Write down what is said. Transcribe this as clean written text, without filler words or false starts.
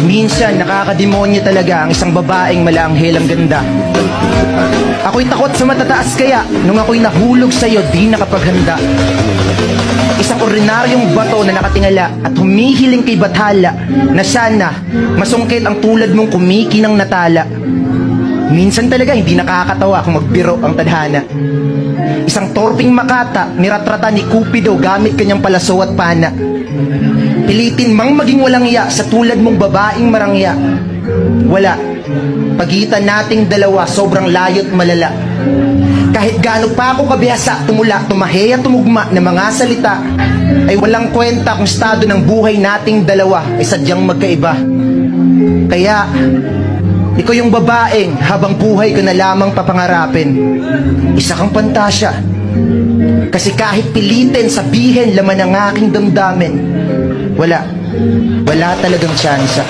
Minsan nakakademonyo talaga ang isang babaeng malaanghel ang ganda. Ako'y takot sa matataas kaya nung ako'y nahulog sa'yo di nakapaghanda. Isang ordinaryong bato na nakatingala at humihiling kay Bathala na sana masungkit ang tulad mong kumikinang natala. Minsan talaga hindi nakakatawa kung magbiro ang tadhana. Isang torping makata niratrata ni Cupido gamit kanyang palaso at pana. Pilitin mang maging walang iya sa tulad mong babaeng marangya. Wala. Pagitan nating dalawa sobrang layo't malala. Kahit gaano pa ako kabihasa tumula, tumahe at tumugma ng mga salita, ay walang kwenta kung estado ng buhay nating dalawa ay sadyang magkaiba. Kaya, ikaw yung babaeng habang buhay ko na lamang papangarapin. Isa kang pantasya. Kasi kahit pilitin sabihin laman ng aking damdamin, wala talagang tsansa.